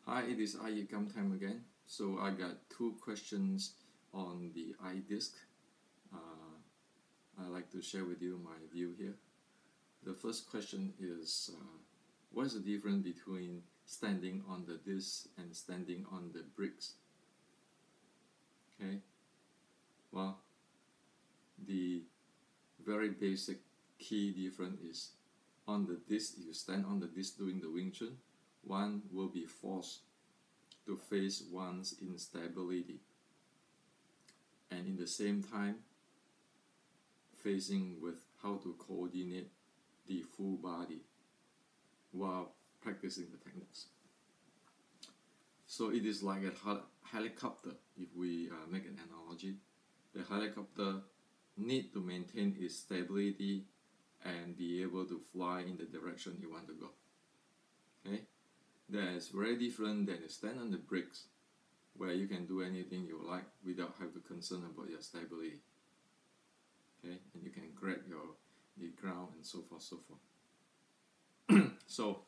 Hi, it is iYikKam time again. So I got two questions on the iDisc. I'd like to share with you my view here. The first question is, what is the difference between standing on the disc and standing on the bricks? Okay, well, the very basic key difference is on the disc, if you stand on the disc doing the Wing Chun, one will be forced to face one's instability, and in the same time facing with how to coordinate the full body while practicing the techniques. So it is like a helicopter. If we make an analogy, the helicopter need to maintain its stability and be able to fly in the direction you want to go. Okay, that is very different than you stand on the bricks, where you can do anything you like without having to concern about your stability. Okay, and you can grab the ground and so forth, so forth. So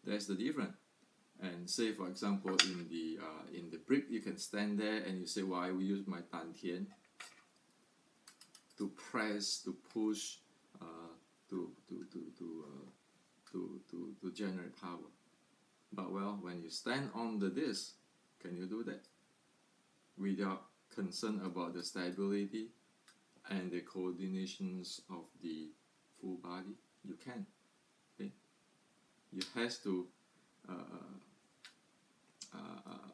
that's the difference. And say, for example, in the brick, you can stand there and you say, "Well, I will use my Dan Tian to press, to push, to generate power." But well, when you stand on the disc, can you do that without concern about the stability and the coordinations of the full body? You can. Okay, you have to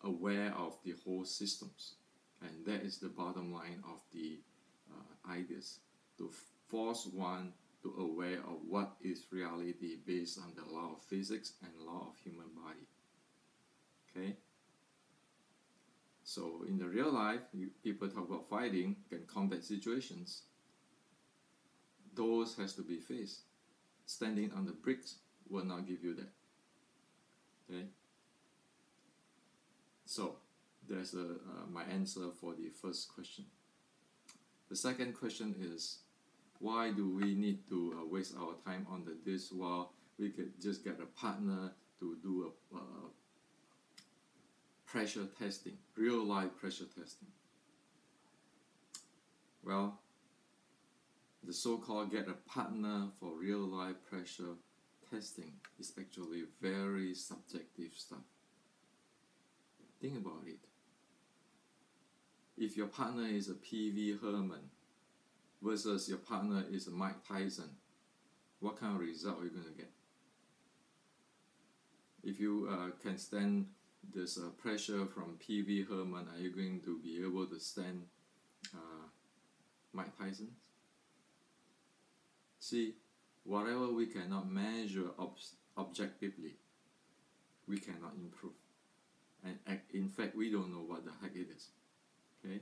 aware of the whole systems, and that is the bottom line of the ideas, to force one to aware of what is reality based on the law of physics and law of human body. Okay, so in the real life, people talk about fighting and combat situations. Those has to be faced. Standing on the bricks will not give you that. Okay, so there's my answer for the first question. The second question is, why do we need to waste our time on the disc while we could just get a partner to do a pressure testing, real life pressure testing? Well, the so-called get a partner for real life pressure testing is actually very subjective stuff. Think about it. If your partner is a P.V. Herman versus your partner is a Mike Tyson, what kind of result are you going to get? If you can stand this pressure from P.V. Herman, are you going to be able to stand Mike Tyson? See, whatever we cannot measure objectively, we cannot improve. And in fact, we don't know what the heck it is. Okay?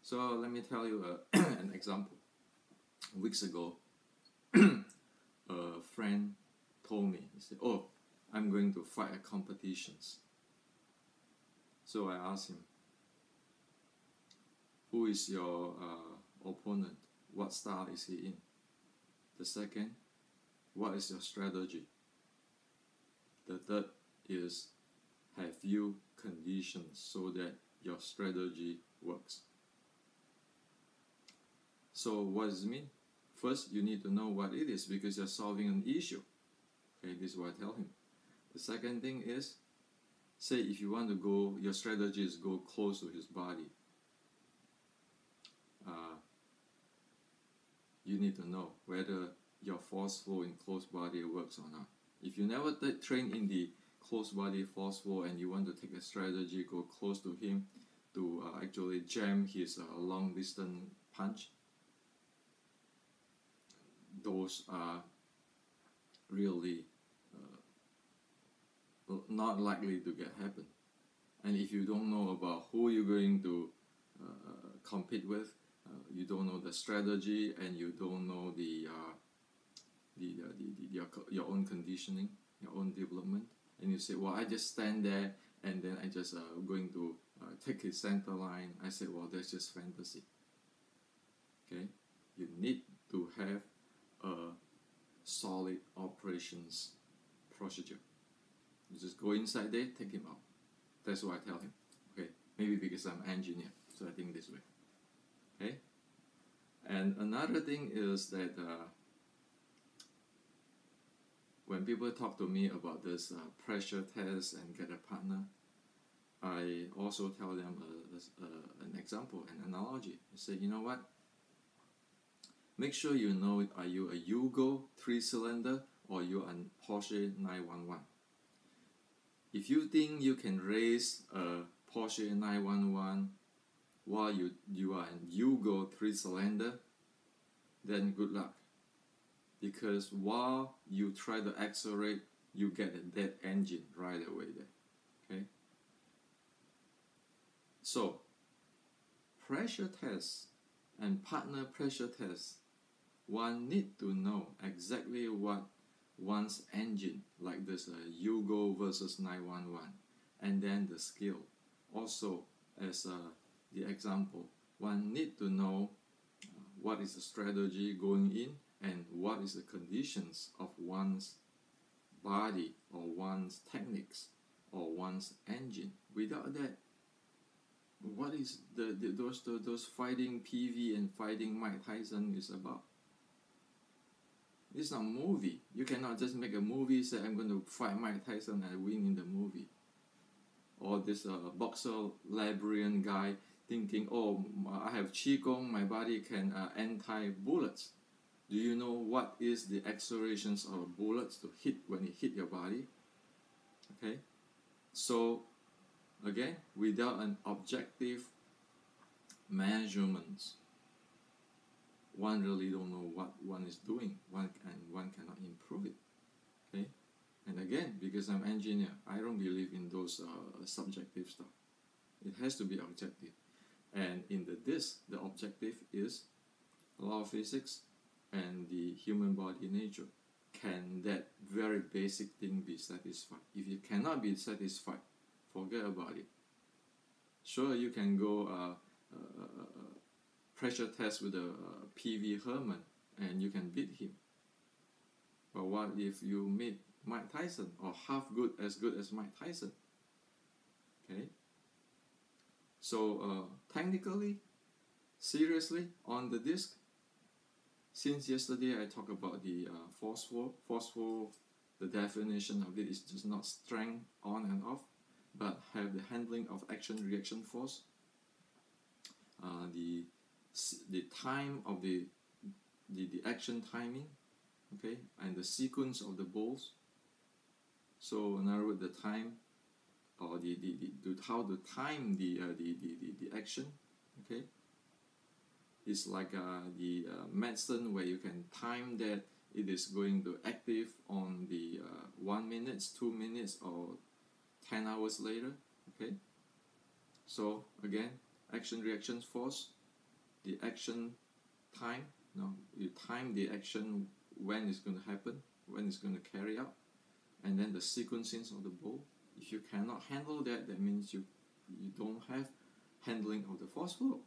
So let me tell you an example. Weeks ago, a friend told me, he said, "Oh, I'm going to fight at competitions." So I asked him, "Who is your opponent? What style is he in?" The second, what is your strategy? The third is, have you conditioned so that your strategy works? So what does it mean? First, you need to know what it is, because you're solving an issue. Okay, this is what I tell him. The second thing is, say if you want to go, your strategy is go close to his body. You need to know whether your force flow in close body works or not. If you never train in the close body force flow and you want to take a strategy, go close to him to actually jam his long distance punch, those are really not likely to get happen. And if you don't know about who you're going to compete with, you don't know the strategy, and you don't know your own conditioning, your own development, and you say, "Well, I just stand there and then I just going to take his center line." I said, "Well, that's just fantasy." Okay, you need to have a solid operations procedure. You just go inside there, take him out. That's what I tell him. Okay, maybe because I'm an engineer, so I think this way. Okay, and another thing is that when people talk to me about this pressure test and get a partner, I also tell them an example, an analogy. I say, you know what? Make sure you know, are you a Yugo 3-cylinder or you a Porsche 911? If you think you can race a Porsche 911 while you are a Yugo 3-cylinder, then good luck. Because while you try to accelerate, you get a dead engine right away there. Okay? So, pressure tests and partner pressure tests, one need to know exactly what one's engine, like this Yugo versus 911, and then the skill. Also, as the example, one need to know what is the strategy going in and what is the conditions of one's body or one's techniques or one's engine. Without that, what is those fighting PV and fighting Mike Tyson is about? It's not a movie. You cannot just make a movie, say I'm going to fight Mike Tyson and win in the movie. Or this boxer librarian guy thinking, oh, I have Qigong, my body can anti-bullets. Do you know what is the accelerations of bullets to hit when it hit your body? Okay, so again, without an objective measurements, one really don't know what one is doing. One cannot improve it. Okay, and again, because I'm an engineer, I don't believe in those subjective stuff. It has to be objective. And in the disc, the objective is law of physics and the human body nature. Can that very basic thing be satisfied? If you cannot be satisfied, forget about it. Sure, you can go pressure test with a PV Herman and you can beat him. But what if you meet Mike Tyson or half as good as Mike Tyson? Okay. So technically, seriously, on the disc, since yesterday I talked about the force flow. Force flow, the definition of it is just not strength on and off, but have the handling of action-reaction force. The time of the action timing, okay, and the sequence of the balls. So in other words, the time or how to time the action, okay. It's like the medicine where you can time that it is going to active on the 1 minute, 2 minutes, or 10 hours later. Okay. So again, action reaction force, the action time. Now you time the action when it's going to happen, when it's going to carry out, and then the sequencing of the ball. If you cannot handle that, that means you don't have handling of the force flow.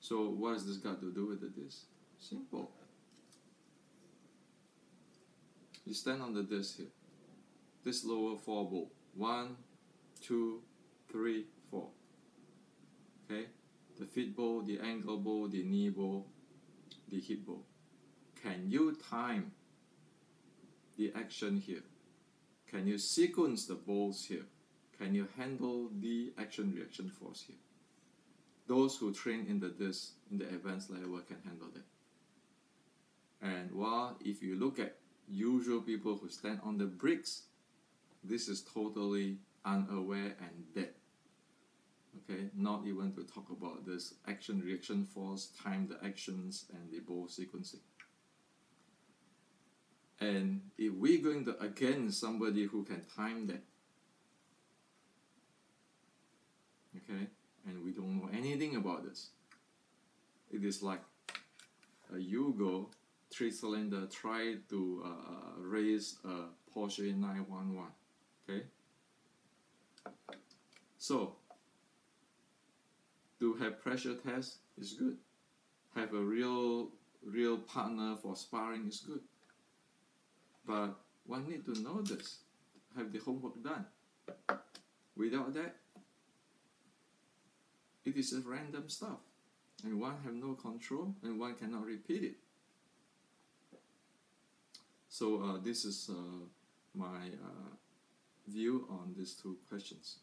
So what has this got to do with the disc? Simple. You stand on the disc here. This lower 4 ball. 1, 2, 3, 4. Okay? The feet ball, the ankle ball, the knee ball, the hip ball. Can you time the action here? Can you sequence the balls here? Can you handle the action-reaction force here? Those who train in the disc, in the advanced level, can handle that. And while if you look at usual people who stand on the bricks, this is totally unaware and dead. Okay, not even to talk about this action-reaction force, time the actions, and the ball sequencing. And if we're going to against somebody who can time that, okay, and we don't know anything about this, it is like a Yugo 3-cylinder try to race a Porsche 911. Okay, so to have pressure test is good. Have a real partner for sparring is good. But one need to know this. have the homework done. Without that, it is a random stuff, and one have no control, and one cannot repeat it. So this is my view on these two questions.